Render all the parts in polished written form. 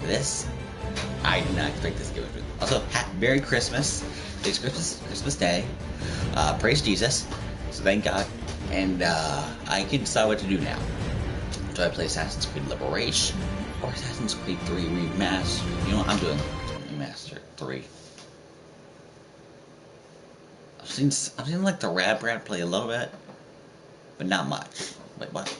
this. I did not expect this game. Also, Merry Christmas. It's Christmas Day. Praise Jesus. So thank God. And I can decide what to do now. Do I play Assassin's Creed Liberation or Assassin's Creed 3 Remastered? You know what? I'm doing Remastered 3. I've seen like the Rad Brat play a little bit, but not much. Wait, what?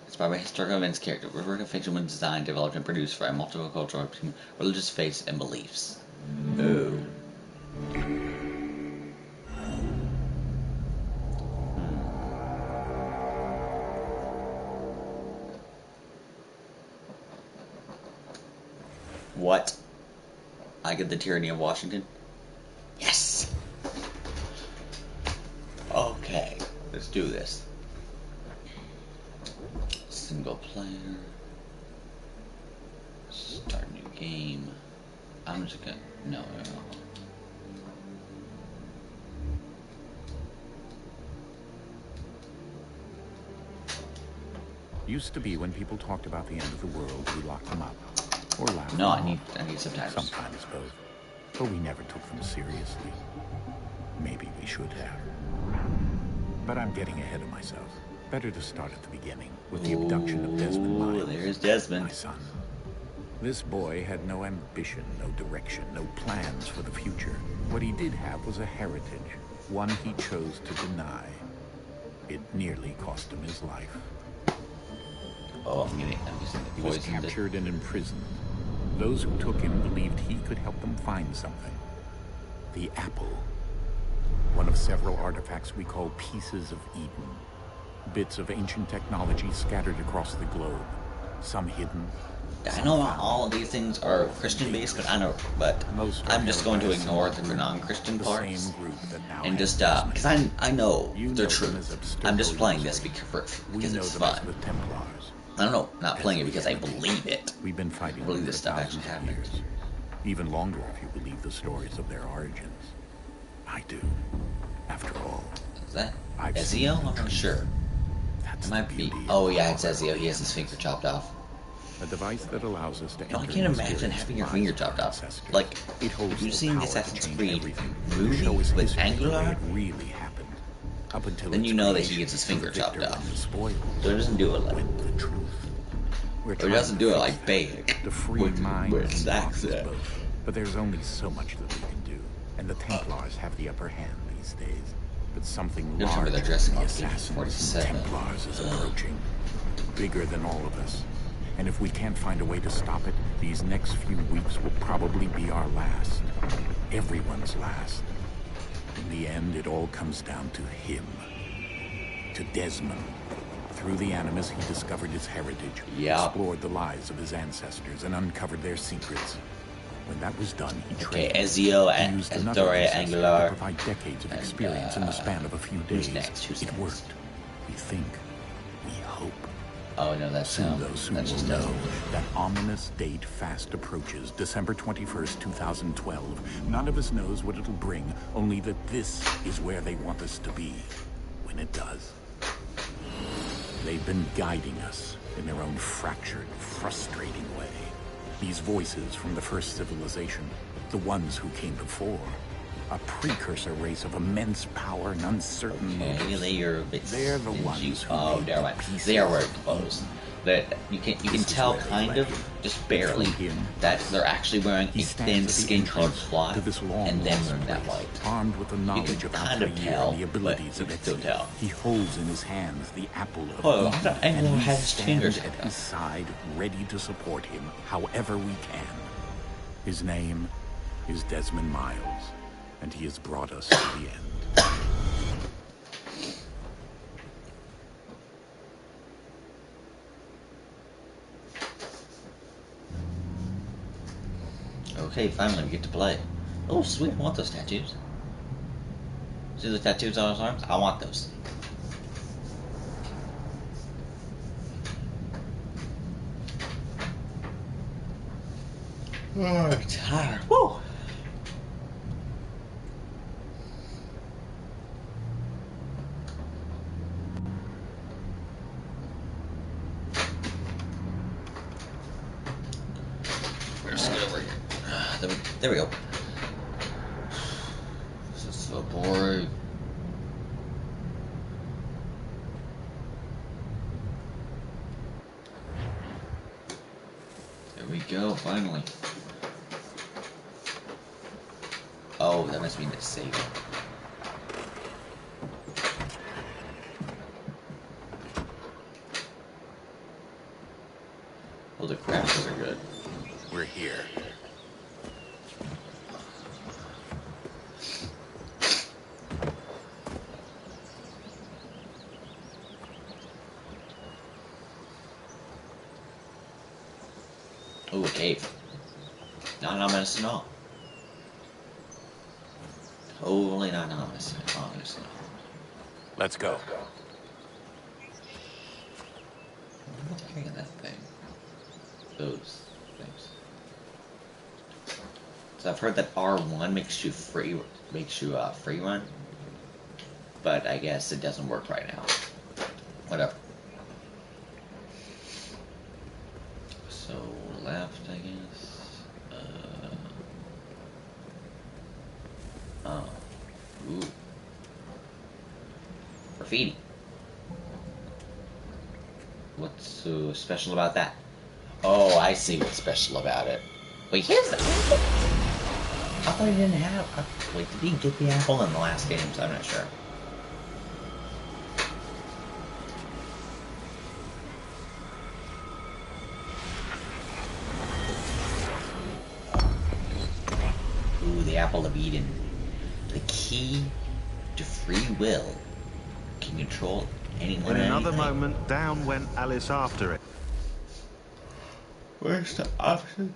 Inspired by historical events, character, work of fiction was designed, developed, and produced by multiple cultural, religious faiths, and beliefs. Oh. What? I get the tyranny of Washington? Yes! Okay, let's do this. Single player. Start new game. I'm just gonna... No. Used to be when people talked about the end of the world, we locked them up. Or laughed. No, I need subtitles. Sometimes both. But we never took them seriously. Maybe we should have. But I'm getting ahead of myself. Better to start at the beginning, with the abduction of Desmond Miles. There's Desmond. My son. This boy had no ambition, no direction, no plans for the future. What he did have was a heritage, one he chose to deny. It nearly cost him his life. Oh, he was captured and imprisoned. Those who took him believed he could help them find something. The apple. One of several artifacts we call pieces of Eden. Bits of ancient technology scattered across the globe. Some hidden. I know all of these things are Christian-based, but I'm just going to ignore the non-Christian parts and just because I know the truth. I'm just playing this because it's fun. I don't know, not playing it because I believe it. We've been fighting I believe this stuff actually happens. Even longer if you believe the stories of their origins. I do. After all. Is that Ezio? I'm not sure. It might be. Oh yeah, it's Ezio. He has his finger chopped off. A device that allows us to I can't imagine having your finger chopped off. Like, have you seen the Assassin's Creed movie with Angular? Really happened. Up until then you know that he gets his finger chopped off. So it doesn't do it like the truth. Or it doesn't do it like Bayek. The free mind where it's access. But there's only so much that we can do, and the Templars have the upper hand these days. But something larger than the assassins and Templars is approaching, bigger than all of us. And if we can't find a way to stop it, these next few weeks will probably be our last. Everyone's last. In the end, it all comes down to him. To Desmond. Through the Animus, he discovered his heritage, explored the lives of his ancestors, and uncovered their secrets. When that was done, he trained. Ezio and Angular to provide decades of experience in the span of a few days. It worked. We think. We hope. Oh no, that's soon those who will know that ominous date fast approaches, December 21st, 2012. None of us knows what it'll bring, only that this is where they want us to be when it does. They've been guiding us in their own fractured, frustrating way. These voices from the first civilization, the ones who came before, a precursor race of immense power and uncertain motives. They're the ones who they are very close. That you can tell kind of, just barely, that they're actually wearing a thin skin-colored cloth, and then wearing that white. Armed with the knowledge of kind of tell, the abilities of still tell. He holds in his hands the apple of Eden, and he has fingers at his side, ready to support him however we can. His name is Desmond Miles, and he has brought us to the end. Okay, finally we get to play. Oh, sweet, I want those tattoos. See the tattoos on his arms? I want those. Oh, I'm tired. Woo! There we go. This is so boring. There we go, finally. Oh, that must mean it's saving. Oh, the graphics are good. We're here. Oh, a cave. Not ominous at all. Totally not ominous at all. Let's go. What's carrying that thing? Those things. So I've heard that R1 makes you free run, but I guess it doesn't work right now. Whatever. So left, I guess. Oh, ooh, graffiti. What's so special about that? Oh, I see what's special about it. Wait, here's the apple? I thought he didn't have... Wait, did he get the apple in the last game? So I'm not sure. Ooh, the apple of Eden. The key to free will can control anyone and anything. In another moment, down went Alice after it. Where's the option?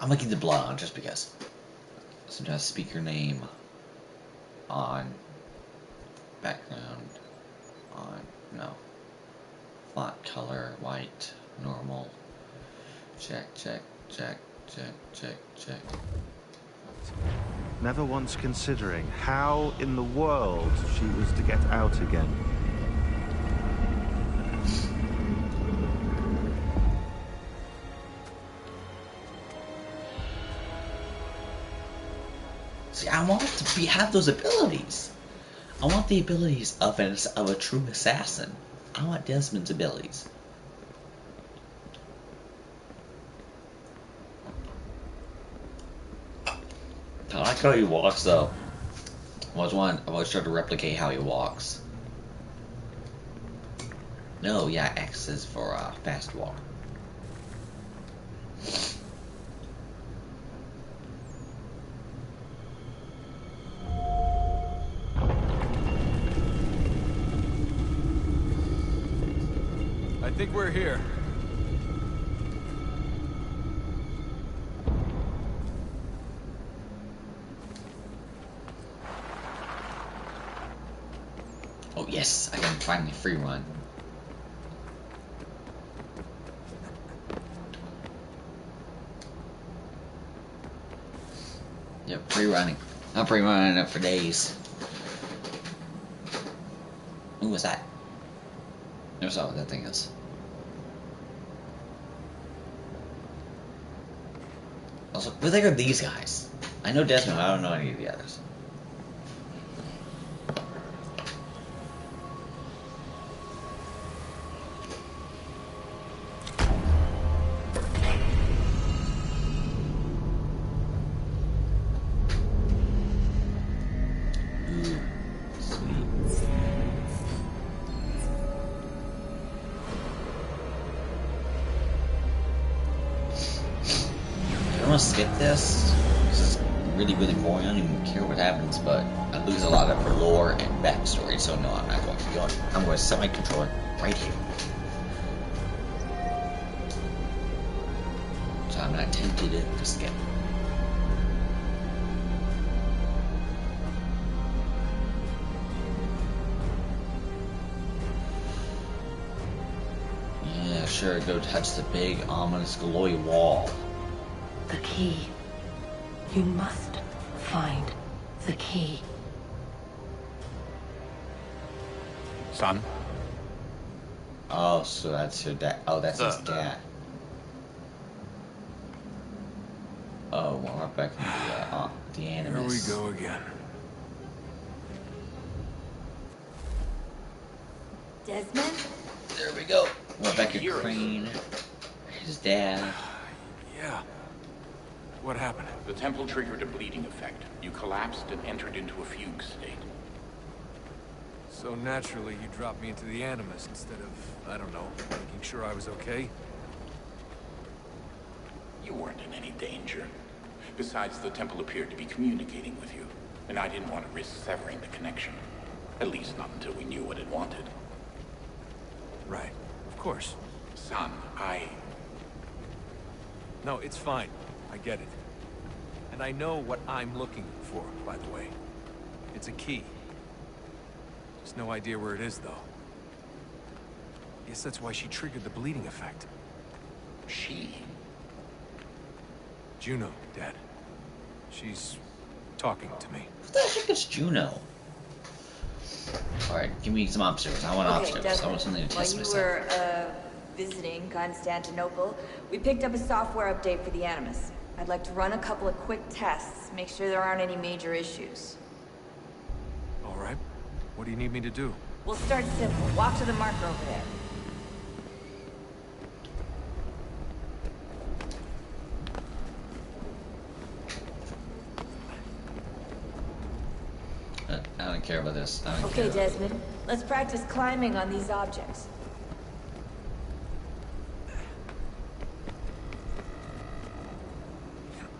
I'm gonna keep the blood on just because. Sometimes speaker name on, background on, no. Font color, white, normal. Check. Never once considering how in the world she was to get out again. See, I want to have those abilities. I want the abilities of a true assassin. I want Desmond's abilities. I like how he walks, though. I've always tried to replicate how he walks. No, yeah, X is for fast walk. I think we're here. Oh yes, I can finally free run. Yep, free running. I'm free running it for days. Who was that? Never saw what that thing is. Also, where the heck are these guys? I know Desmond, I don't know any of the others. Skip this. This is really boring. I don't even care what happens, but I lose a lot of her lore and backstory, so no, I'm not going to be going. I'm going to set my controller right here. So I'm not tempted to skip. Yeah, sure, go touch the big, ominous, glowy wall. The key. You must find the key. Son? Oh, so that's your dad. Oh, that's his dad. Oh, well, we're back in the Animus. Here we go again. Desmond? There we go. Rebecca Crane. His dad. Yeah. What happened? The temple triggered a bleeding effect. You collapsed and entered into a fugue state. So naturally, you dropped me into the Animus instead of, I don't know, making sure I was okay? You weren't in any danger. Besides, the temple appeared to be communicating with you, and I didn't want to risk severing the connection. At least not until we knew what it wanted. Right. Of course. Son, No, it's fine. I get it. And I know what I'm looking for, by the way. It's a key. Just no idea where it is, though. Guess that's why she triggered the bleeding effect. She? Juno, Dad. She's talking to me. What the heck is Juno? Alright, give me some obstacles. I want obstacles. I want something to test myself. While you were, visiting Constantinople, we picked up a software update for the Animus. I'd like to run a couple of quick tests, make sure there aren't any major issues. All right. What do you need me to do? We'll start simple. Walk to the marker over there. I don't care about this. I don't Okay, care. Desmond. Let's practice climbing on these objects.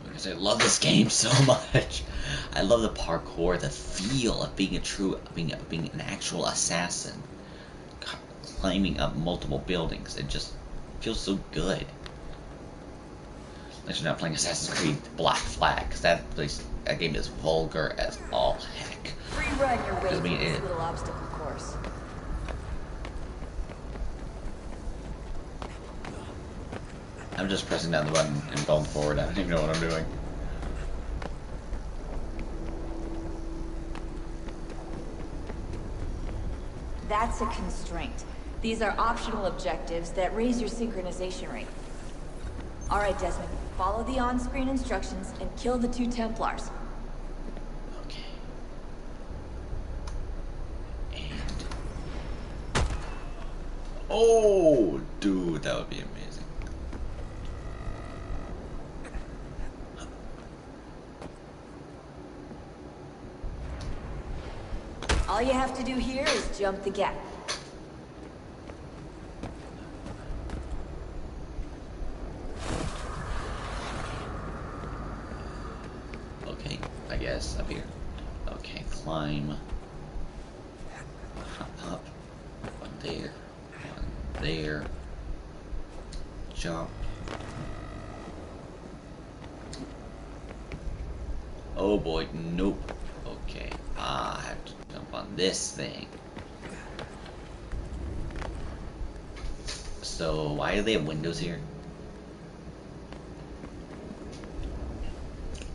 Because I love this game so much. I love the parkour, the feel of being being an actual assassin, climbing up multiple buildings. It just feels so good. Unless you're not playing Assassin's Creed Black Flag, because that game is vulgar as all heck. Free run your way Doesn't through mean this it- little obstacle course. I'm just pressing down the button and going forward. I don't even know what I'm doing. That's a constraint. These are optional objectives that raise your synchronization rate. All right, Desmond. Follow the on-screen instructions and kill the 2 Templars. Okay. And... oh, dude, that would be amazing. All you have to do here is jump the gap. Okay, I guess up here. Okay, climb. Up. One there. One there. Jump. Oh boy, nope. Okay, I have to jump on this thing. So, why do they have windows here?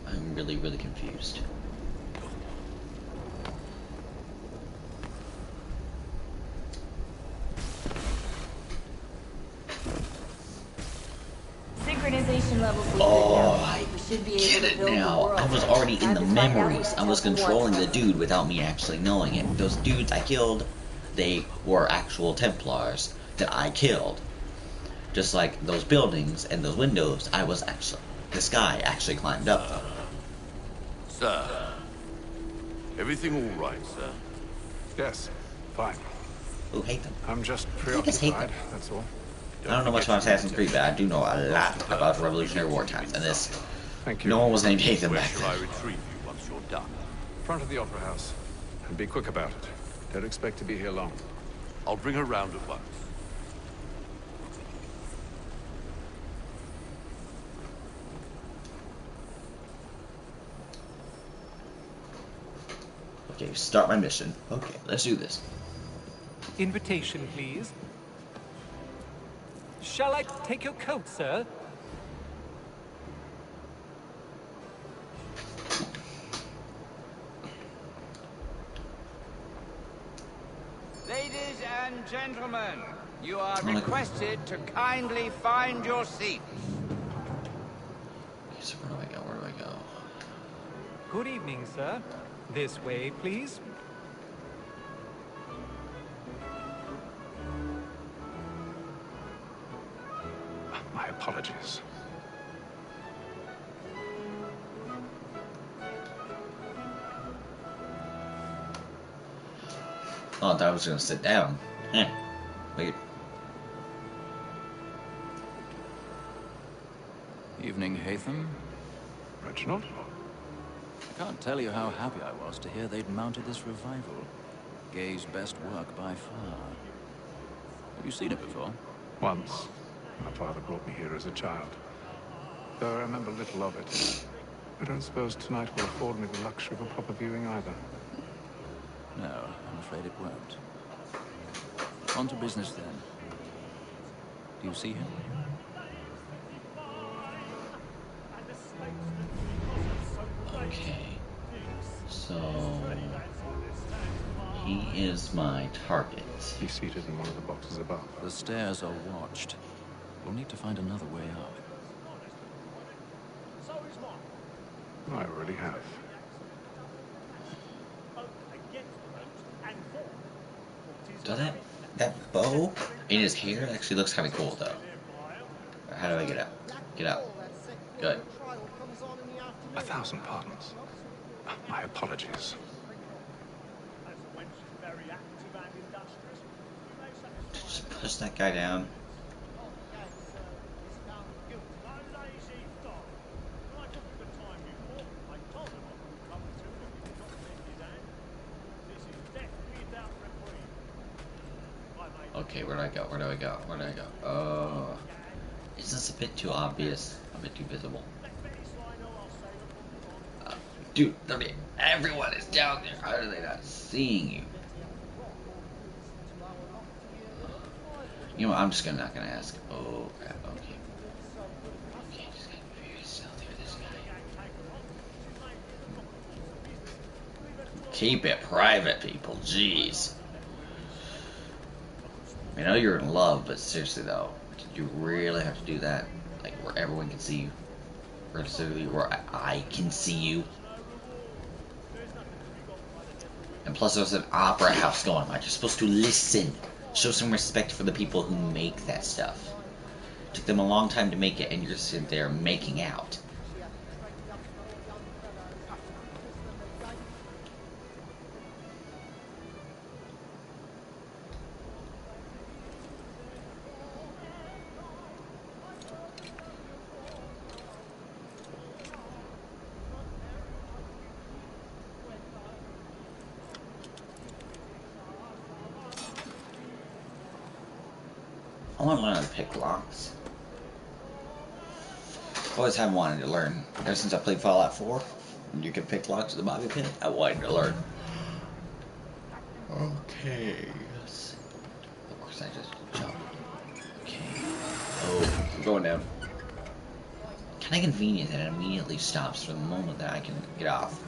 I'm really, really confused. Synchronization levels will Oh, now. I We should be get able to it build the now. world. I was already in Time the to find out memories. what I was Temple controlling wants the from us. dude without me actually knowing it. Those dudes I killed, they were actual Templars that I killed. Just like those buildings and those windows, this guy actually climbed up. Sir. Everything all right, sir? Yes, fine. Ooh, hate them. I'm just I just hate preoccupied, them. that's all. I don't know much about Assassin's Creed, but I do know a lot about Revolutionary War times, and this, Thank you. no one was named Haytham Where back shall I then. retrieve you once you're done? Front of the Opera House. And be quick about it. Don't expect to be here long. I'll bring her round at once. Okay, start my mission. Okay, let's do this. Invitation, please. Shall I take your coat, sir? Ladies and gentlemen, You are requested to kindly find your seat. Okay, so where do I go? Where do I go? Good evening, sir. This way, please. My apologies. Oh, I thought I was gonna sit down. Wait. Evening, Hatham. Reginald? I can't tell you how happy I was to hear they'd mounted this revival. Gay's best work by far. Have you seen it before? Once. My father brought me here as a child. Though I remember little of it. I don't suppose tonight will afford me the luxury of a proper viewing either. No, I'm afraid it won't. On to business then. Do you see him? Okay. So he is my target. He's seated in one of the boxes above. The stairs are watched. We'll need to find another way up. I already have. Does that bow in his hair actually looks kind of cool though. How do I get out? Get out. Good. 1,000 pardons. My apologies. Just push that guy down. Okay, where do I go? Where do I go? Where do I go? Is this a bit too obvious? A bit too visible? Dude, everyone is down there. How are they not seeing you? You know what? I'm just not gonna ask. Oh crap. Okay. Okay, just gotta be very stealthy with this guy. Keep it private, people. Jeez. I know you're in love, but seriously though, did you really have to do that? Like where everyone can see you, or specifically where I can see you? And plus, there's an opera house going on. You're supposed to listen. Show some respect for the people who make that stuff. Took them a long time to make it, and you're sitting there making out. I want to learn how to pick locks. Always have wanted to learn. Ever since I played Fallout 4, you can pick locks with the bobby pin. I wanted to learn. Okay. Of course, I just jump. Okay. Oh, I'm going down. Kind of convenient that it immediately stops for the moment that I can get off.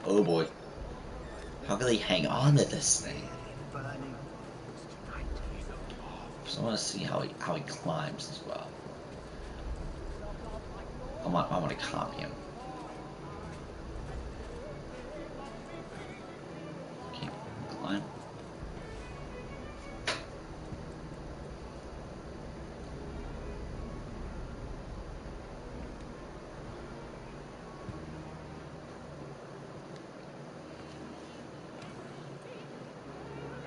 Oh boy. How can they hang on to this thing? So I want to see how he climbs as well. I want to copy him. Okay, climb.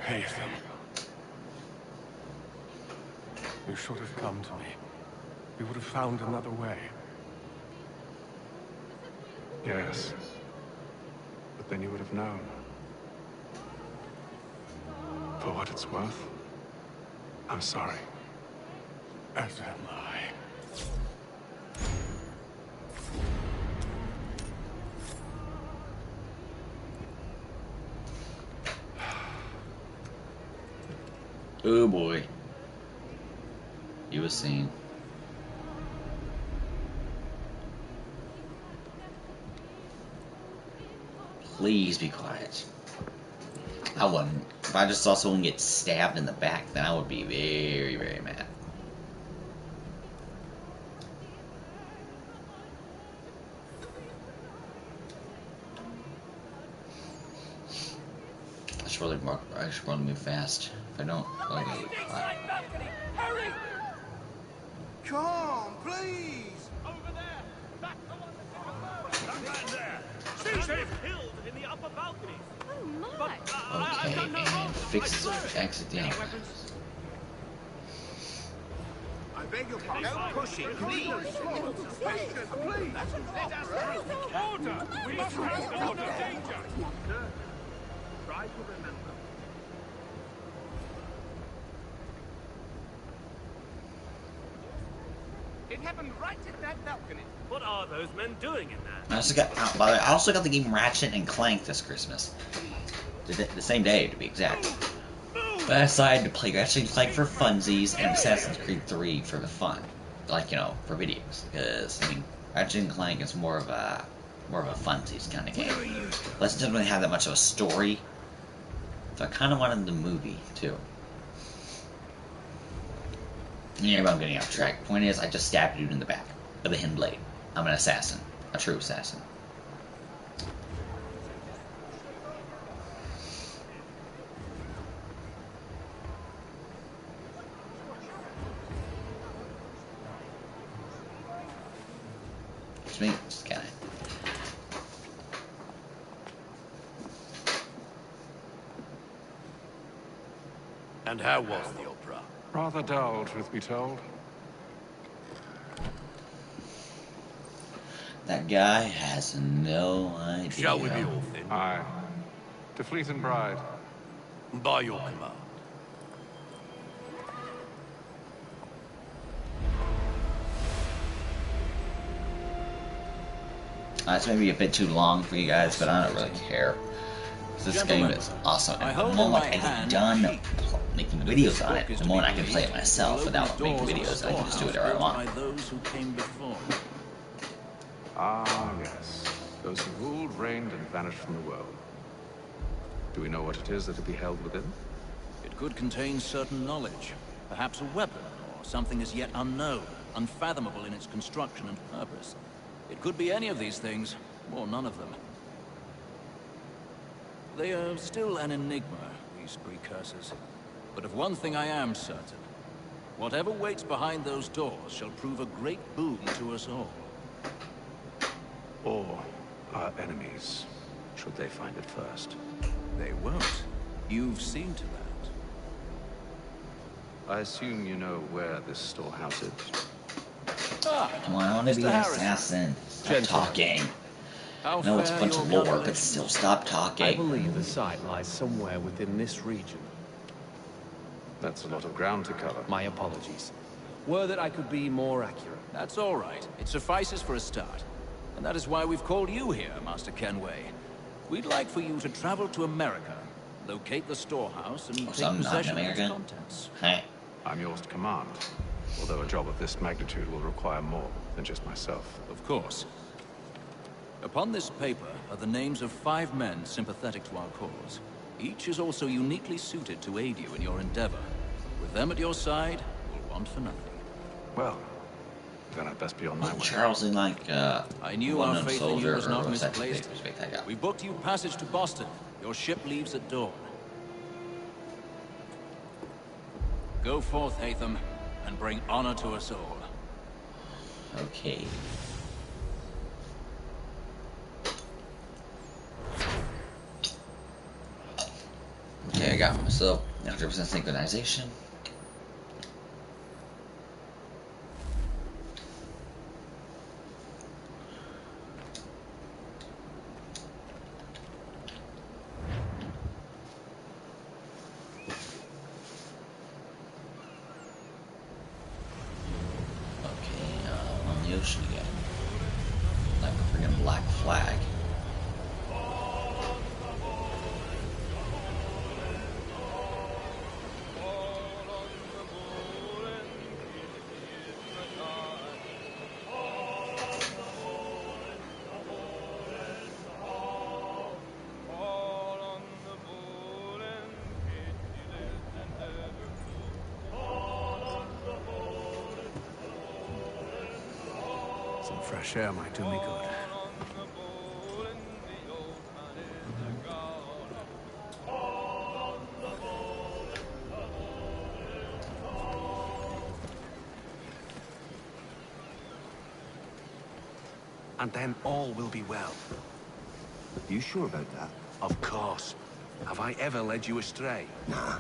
Hatham. You should have come to me. We would have found another way. Yes. But then you would have known. For what it's worth, I'm sorry. As am I. Oh boy. He was seen. Please be quiet. I wouldn't. If I just saw someone get stabbed in the back, then I would be very, very mad. I should really move fast. If I don't, I'm gonna get caught. Hurry! Come, please! Over there! Back the one that right there! She's killed in the upper balcony! Oh my! But, Okay, and fix the exit down. I beg your pardon. No pushing, please. Order! We have order! Danger! Try to remember. It happened right at that balcony. What are those men doing in there? I also got the game Ratchet and Clank this Christmas. The same day, to be exact. But I decided to play Ratchet and Clank for funsies and Assassin's Creed 3 for the fun. Like, you know, for videos. Because, I mean, Ratchet and Clank is more of a funsies kind of game. Plus, it doesn't really have that much of a story. So I kind of wanted the movie, too. Yeah, but I'm getting off track. Point is, I just stabbed a dude in the back with a hidden blade. I'm an assassin. A true assassin. It's me. Just kinda. And how was the opera? Rather dull, truth be told. That guy has no idea. Shall we be off then? Aye. To Fleet and Bride. By your command. This may be a bit too long for you guys, but I don't really care. This game is awesome. And the moment I get done making videos on it, the moment I can play it myself without making videos, I can just do whatever I want. Ah, yes. Those who ruled, reigned, and vanished from the world. Do we know what it is that will be held within? It could contain certain knowledge. Perhaps a weapon, or something as yet unknown, unfathomable in its construction and purpose. It could be any of these things, or none of them. They are still an enigma, these precursors. But of one thing I am certain. Whatever waits behind those doors shall prove a great boon to us all. Or our enemies, should they find it first. They won't. You've seen to that. I assume you know where this storehouse is. Come on, I want to be an assassin. Stop talking. I know it's a bunch of lore, but still, stop talking. I believe the site lies somewhere within this region. That's a lot of ground to cover. My apologies. Were that I could be more accurate. That's all right. It suffices for a start. And that is why we've called you here, Master Kenway. We'd like for you to travel to America, locate the storehouse, and take possession of its contents. Hey. I'm yours to command. Although a job of this magnitude will require more than just myself. Of course. Upon this paper are the names of 5 men sympathetic to our cause. Each is also uniquely suited to aid you in your endeavor. With them at your side, you'll want for nothing. Well, then I'd best be on my way. Charles in like I knew our faith in you was not misplaced. We We booked you passage to Boston. Your ship leaves at dawn. Go forth, Hatham, and bring honor to us all. Okay. Okay, I got myself 100% synchronization. Ocean again. Like a freaking black flag. Some fresh air might do me good. And then all will be well. Are you sure about that? Of course. Have I ever led you astray? Nah.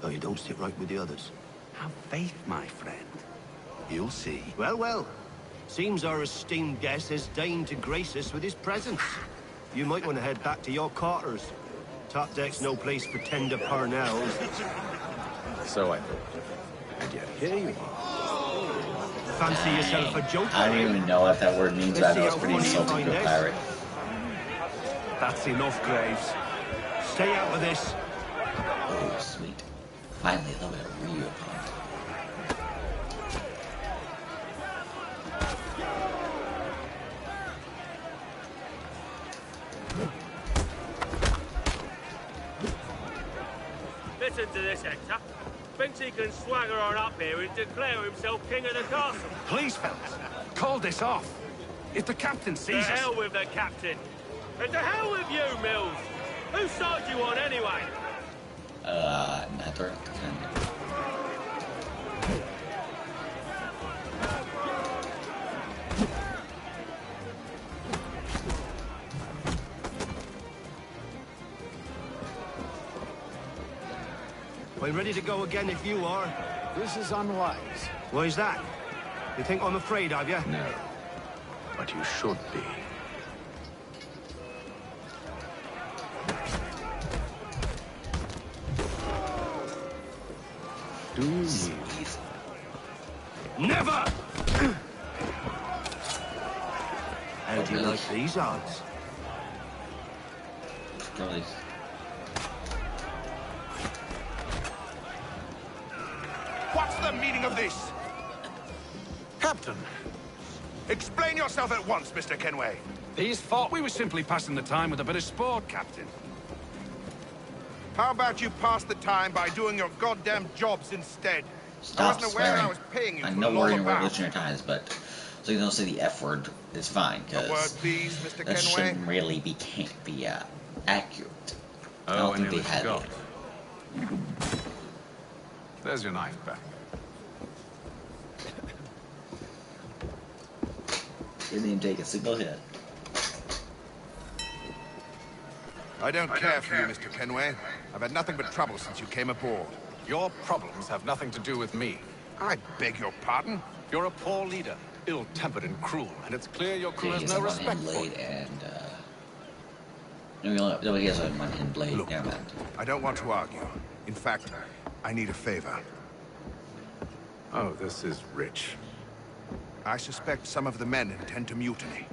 No, you don't sit right with the others. Have faith, my friend. You'll see. Well, well. Seems our esteemed guest has deigned to grace us with his presence. You might want to head back to your quarters. Top deck's no place for tender parnells. So I thought. And yet here you are. Fancy yourself a joker? I don't even know what that word means, but I know it's pretty insulting to a pirate. That's enough, Graves. Stay out of this. Oh, sweet. Finally, a little bit of real opponent. Listen to this, Hector. Thinks he can swagger on up here and declare himself king of the castle. Please, fellas, call this off. If the captain sees us... To hell with the captain. And to hell with you, Mills. Whose side you on, anyway? Neither. We're ready to go again if you are. This is unwise. Why is that? You think I'm afraid of you? No. But you should be. Do you need... Never! How do you like these odds? Really? What's the meaning of this? Captain, Explain yourself at once, Mr. Kenway. these thought we were simply passing the time with a bit of sport, Captain. How about you pass the time by doing your goddamn jobs instead? Stop I wasn't aware swearing. I was paying you I to know loll we're in about. revolutionary times, but so you don't say the F word is fine, A word, because please, Mr. that Kenway. shouldn't really be accurate. I Oh, don't I think they nearly had forgot. it. There's your knife back. Didn't even take a single hit. I don't care for you, Mr. Kenway. I've had nothing but trouble since you came aboard. Your problems have nothing to do with me. I beg your pardon? You're a poor leader, ill-tempered and cruel, and it's clear your crew Yeah, has he no has a respect one-hand for blade you. and no, he has a one-hand blade. Look, Never mind. I don't want to argue. In fact, I need a favor. Oh, this is rich. I suspect some of the men intend to mutiny.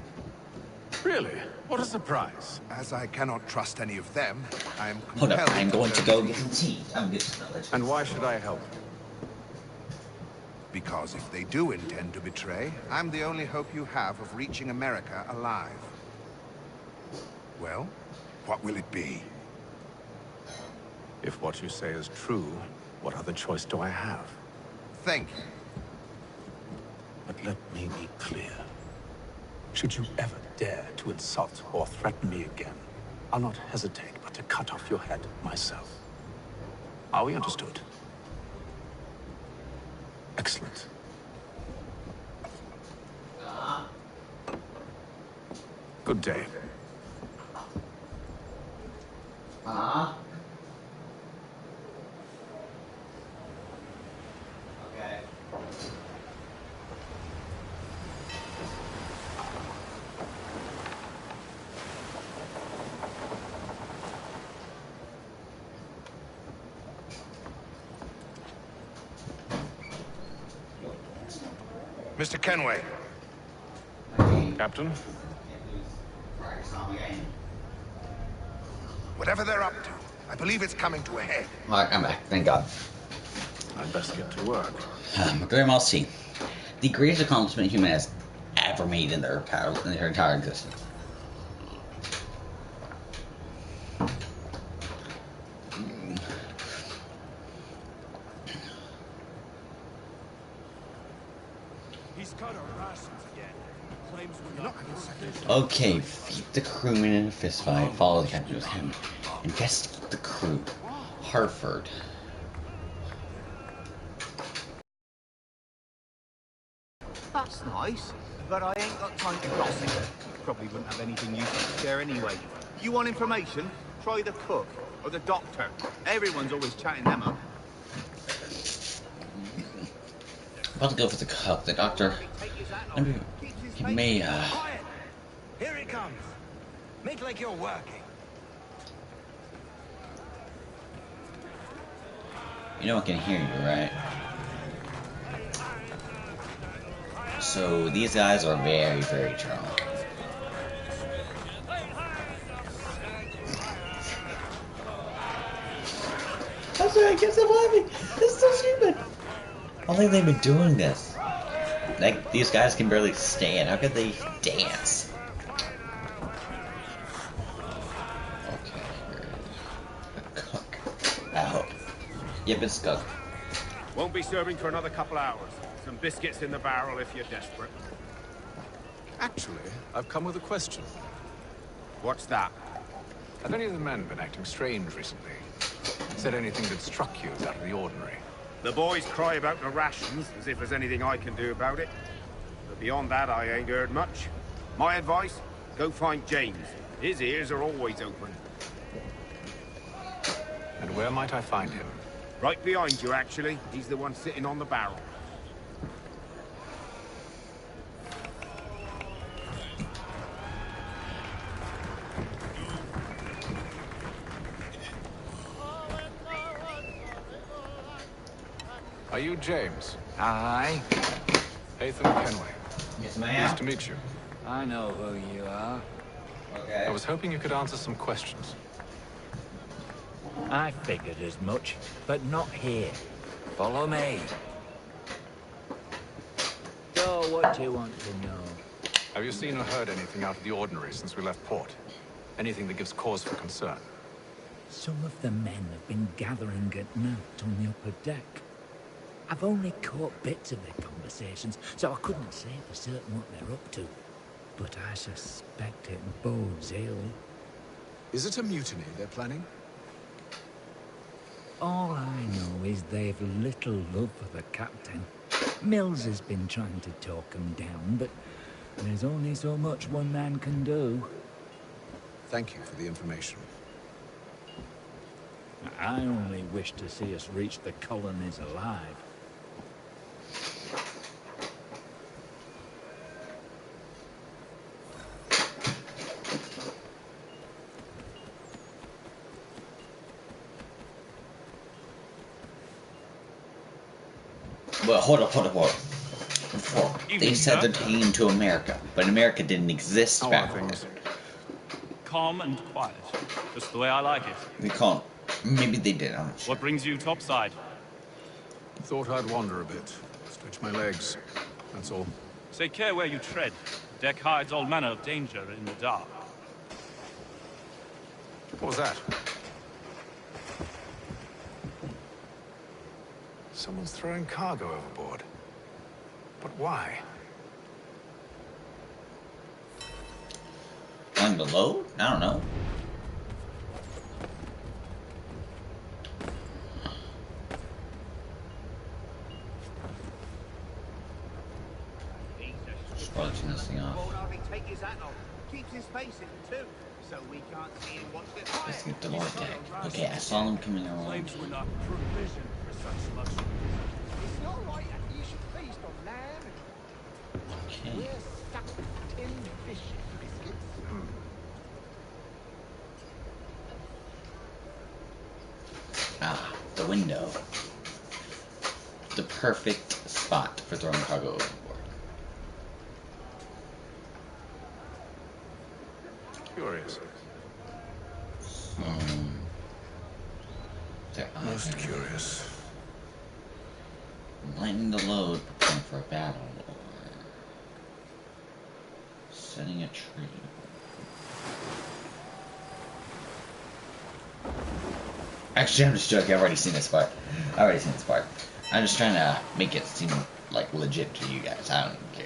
Really? What a surprise. As I cannot trust any of them, I am Hold compelled up, I'm going to go get some tea. I'm getting some knowledge. And why should I help? Because if they do intend to betray, I'm the only hope you have of reaching America alive. Well, what will it be? If what you say is true, what other choice do I have? Thank you. But let me be clear. Should you ever dare to insult or threaten me again, I'll not hesitate but to cut off your head myself. Are we understood? Excellent. Good day. Okay. Mr. Kenway. Captain? Whatever they're up to, I believe it's coming to a head. Alright, I'm back. Thank God. I'd best get to work. Very well seen. The greatest accomplishment human has ever made in their entire existence. He's cut our rations again. Claims we're not provision. Okay, feed the crewmen in a fistfight, follow the captain with him. Investigate the crew. Hartford. That's nice, but I ain't got time to gossip. Probably wouldn't have anything useful to share anyway. You want information? Try the cook or the doctor. Everyone's always chatting them up. About to go for the cook. The doctor. He may. Quiet! Here it comes. Make like you're working. You know I can hear you, right? So these guys are very, very drunk. I'm sorry, I can't stop laughing. This is so stupid. I don't think they've been doing this. Like, these guys can barely stand. How could they dance? Okay, a cook. I hope. Yep, it's cook. Won't be serving for another couple hours. Some biscuits in the barrel if you're desperate. Actually, I've come with a question. What's that? Have any of the men been acting strange recently? Said anything that struck you as out of the ordinary? The boys cry about the rations, as if there's anything I can do about it. But beyond that, I ain't heard much. My advice, go find James. His ears are always open. And where might I find him? Right behind you, actually. He's the one sitting on the barrel. Are you James? Aye. Ethan Kenway. Yes, ma'am. Nice to meet you. I know who you are. Okay. I was hoping you could answer some questions. I figured as much, but not here. Follow me. So, what do you want to know? Have you seen or heard anything out of the ordinary since we left port? Anything that gives cause for concern? Some of the men have been gathering at night on the upper deck. I've only caught bits of their conversations, so I couldn't say for certain what they're up to. But I suspect it bodes ill. Is it a mutiny they're planning? All I know is they've little love for the captain. Mills has been trying to talk him down, but there's only so much one man can do. Thank you for the information. I only wish to see us reach the colonies alive. Well, hold up. Before, they said they're taking to America, but America didn't exist back then. Calm and quiet. Just the way I like it. They call maybe they did, I'm not sure. What brings you topside? Thought I'd wander a bit. Stretch my legs. That's all. Take care where you tread. The deck hides all manner of danger in the dark. What was that? Someone's throwing cargo overboard. But why? On the load? I don't know. Just probably turn this thing off. Take his hat off. Keeps his face in too, so we can't see him once it's Let's get the lower deck. Okay, I saw them coming around. Claims we're not provision for such luxury. It's not right that you should feast on lamb. Okay. We're stuck with tinned fish and biscuits. Ah, the window. The perfect spot for throwing cargo overboard. Curious. Most curious. Lightening the load, preparing for a battle, or setting a tree. Actually, I'm just joking. I've already seen this part. I'm just trying to make it seem like legit to you guys. I don't care.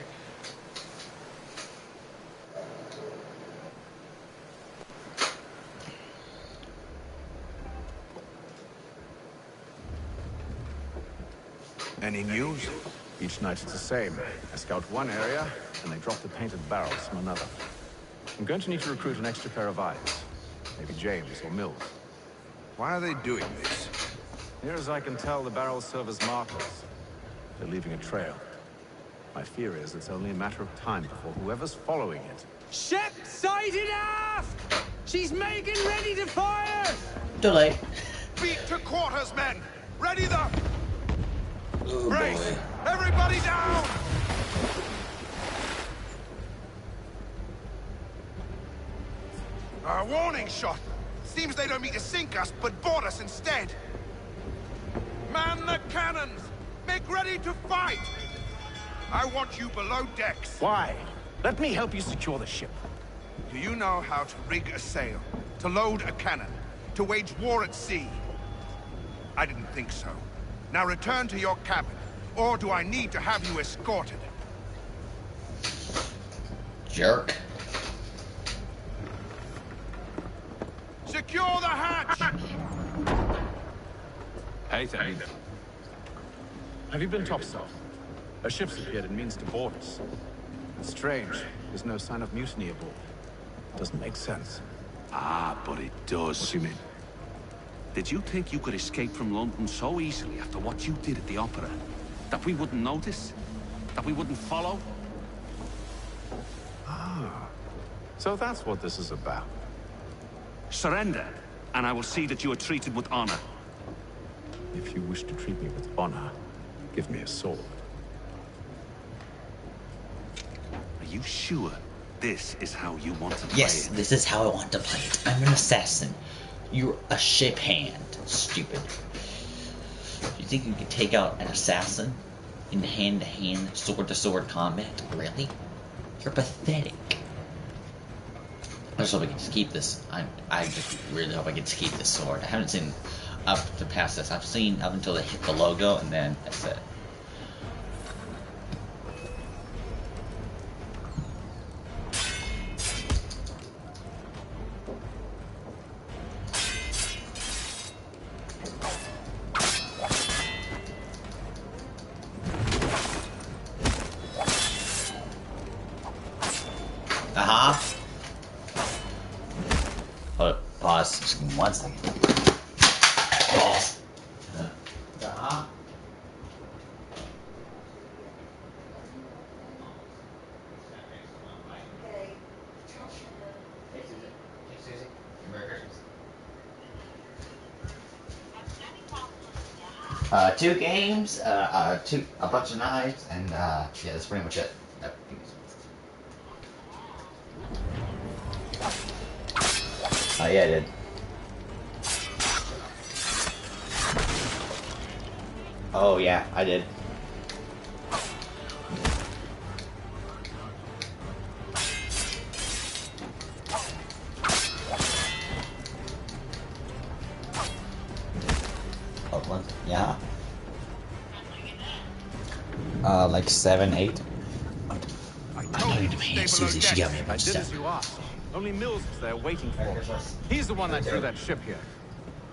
Any news? Each night it's the same. I scout one area, and they drop the painted barrels from another. I'm going to need to recruit an extra pair of eyes. Maybe James or Mills. Why are they doing this? Near as I can tell, the barrels serve as markers. They're leaving a trail. My fear is it's only a matter of time before whoever's following it. Ship sighted aft! She's making ready to fire! Delay. Beat to quarters, men! Ready them! Oh, Brace! boy. Everybody down! A warning shot! Seems they don't mean to sink us, but board us instead! Man the cannons! Make ready to fight! I want you below decks. Why? Let me help you secure the ship. Do you know how to rig a sail? To load a cannon? To wage war at sea? I didn't think so. Now return to your cabin, or do I need to have you escorted? Jerk. Secure the hatch! Hey, Teddy. Have you been topsail? A ship's appeared and means to board us. It's strange. There's no sign of mutiny aboard. Doesn't make sense. Ah, but it does. What do you mean? Did you think you could escape from London so easily after what you did at the opera? That we wouldn't notice? That we wouldn't follow? Ah. So that's what this is about. Surrender, and I will see that you are treated with honor. If you wish to treat me with honor, give me a sword. Are you sure this is how you want to play Yes, it? this is how I want to play it. I'm an assassin. You're a ship hand. Stupid. You think you can take out an assassin in hand-to-hand, sword-to-sword combat? Really? You're pathetic. I just hope I can just keep this. I just really hope I can just keep this sword. I haven't seen up to past this. I've seen up until they hit the logo, and then that's it. Hold up, pause. Just give me 1 second. Pause. Two games, a bunch of knives, and yeah, that's pretty much it. Yep. Oh yeah, I did. Oh yeah, I did. Oakland, yeah. Like 7, 8. I know you demand, Susie. She got me a bunch of I did as stuff. you asked. Only Mills was there waiting for me. He's the one that threw that ship here.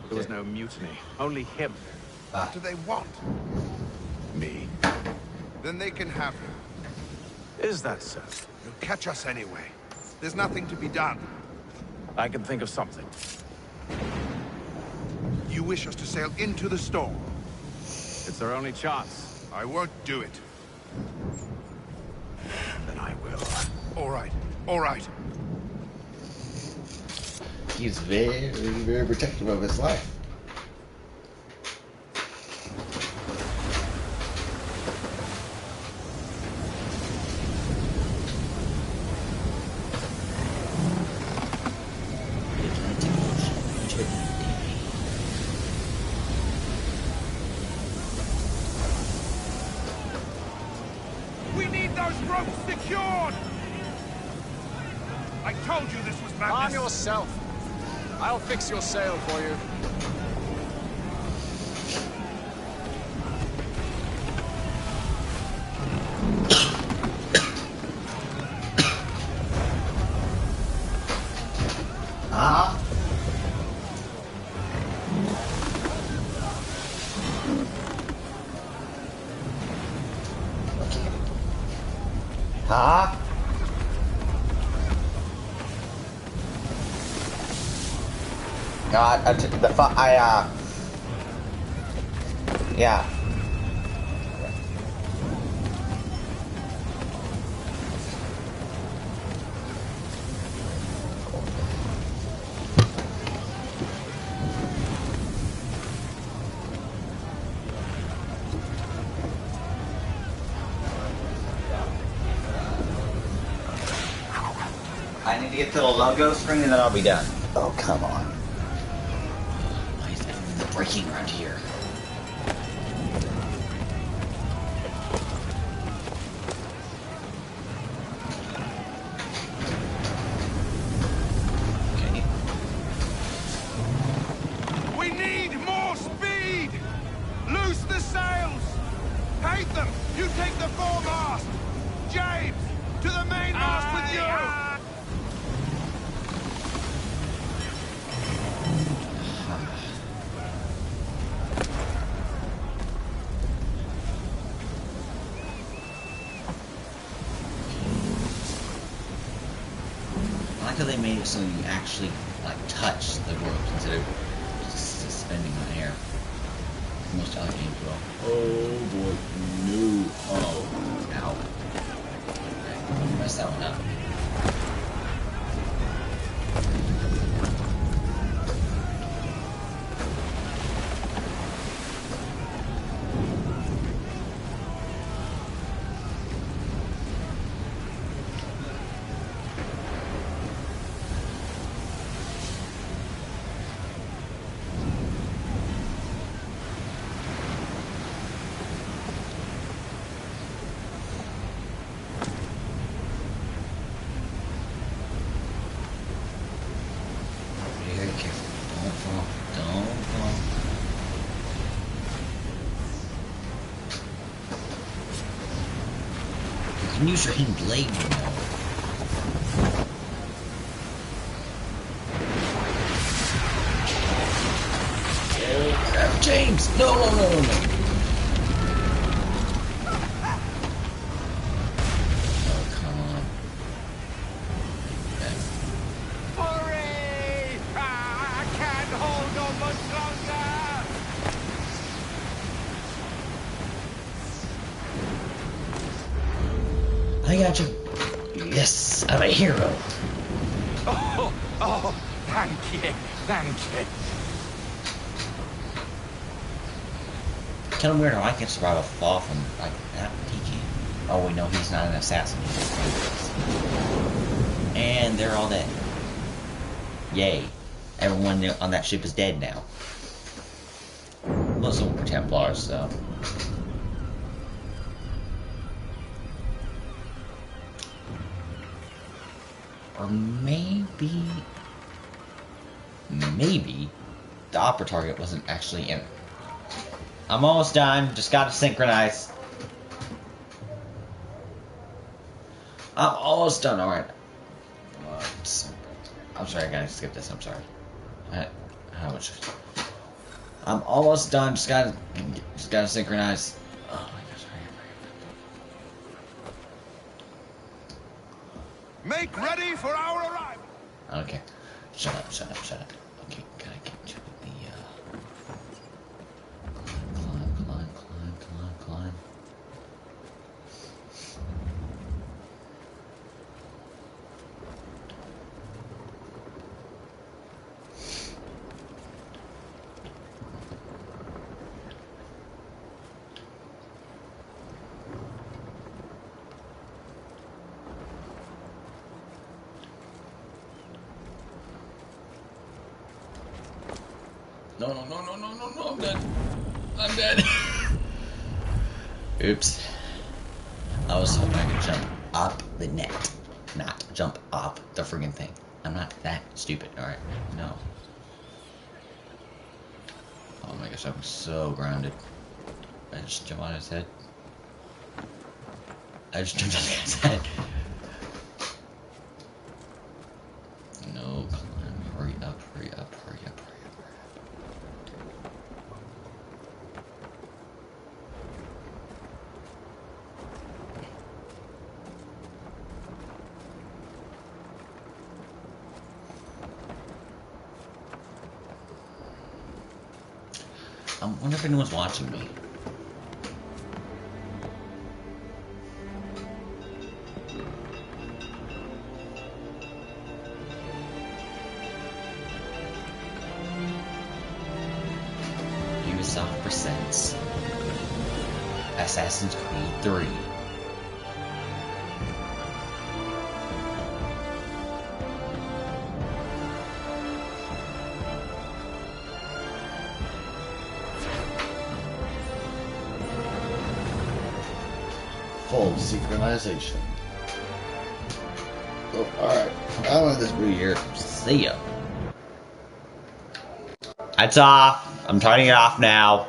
There was no mutiny. Only him. What do they want? Me. Then they can have him. Is that so? He'll catch us anyway. There's nothing to be done. I can think of something. You wish us to sail into the storm? It's our only chance. I won't do it. Then I will. All right. All right. He's very, very protective of his life. We need those ropes secured! I told you this was madness. Arm yourself. I'll fix your sail for you. Huh? God, yeah. I need to get to the logo screen and then I'll be done. Oh, come on. Why is everything breaking around here? Okay. We need more speed! Loose the sails! Hate them! You take the foremast! James! To the mainmast with you! I like how they made it so you actually like touch the rope instead of just suspending in air. Most other games will. Oh boy, no! Oh, ow! Okay, messed that one up. You can use your hidden blade, you know. Oh crap, James! No, no, no, no, no. Oh, come on. Okay. Hurry! I can't hold on much longer! I got you. Yes, I'm a hero. Oh, thank you, thank you. Kind of weird how I can survive a fall from like that. He can. Oh wait, no, he's not an assassin. And they're all dead. Yay! Everyone on that ship is dead now. Most of them were Templars, so. Or maybe the opera target wasn't actually in it. I'm almost done, just gotta synchronize. I'm almost done, alright. I'm sorry, I gotta skip this, I'm sorry. How much? I'm almost done, just gotta synchronize. Oh my gosh, Make ready for our arrival! okay. Shut up. Okay, gotta get to the climb. No, I'm dead. I'm dead. Oops. I was hoping I could jump up the net, not jump off the friggin' thing. I'm not that stupid, alright? No. Oh my gosh, I'm so grounded. I just jumped on his head. I just jumped on his head. No, climb. Hurry up. I wonder if anyone's watching me. Ubisoft presents Assassin's Creed 3. Full synchronization. Oh, alright. I want this be here. See ya. It's off. I'm turning it off now.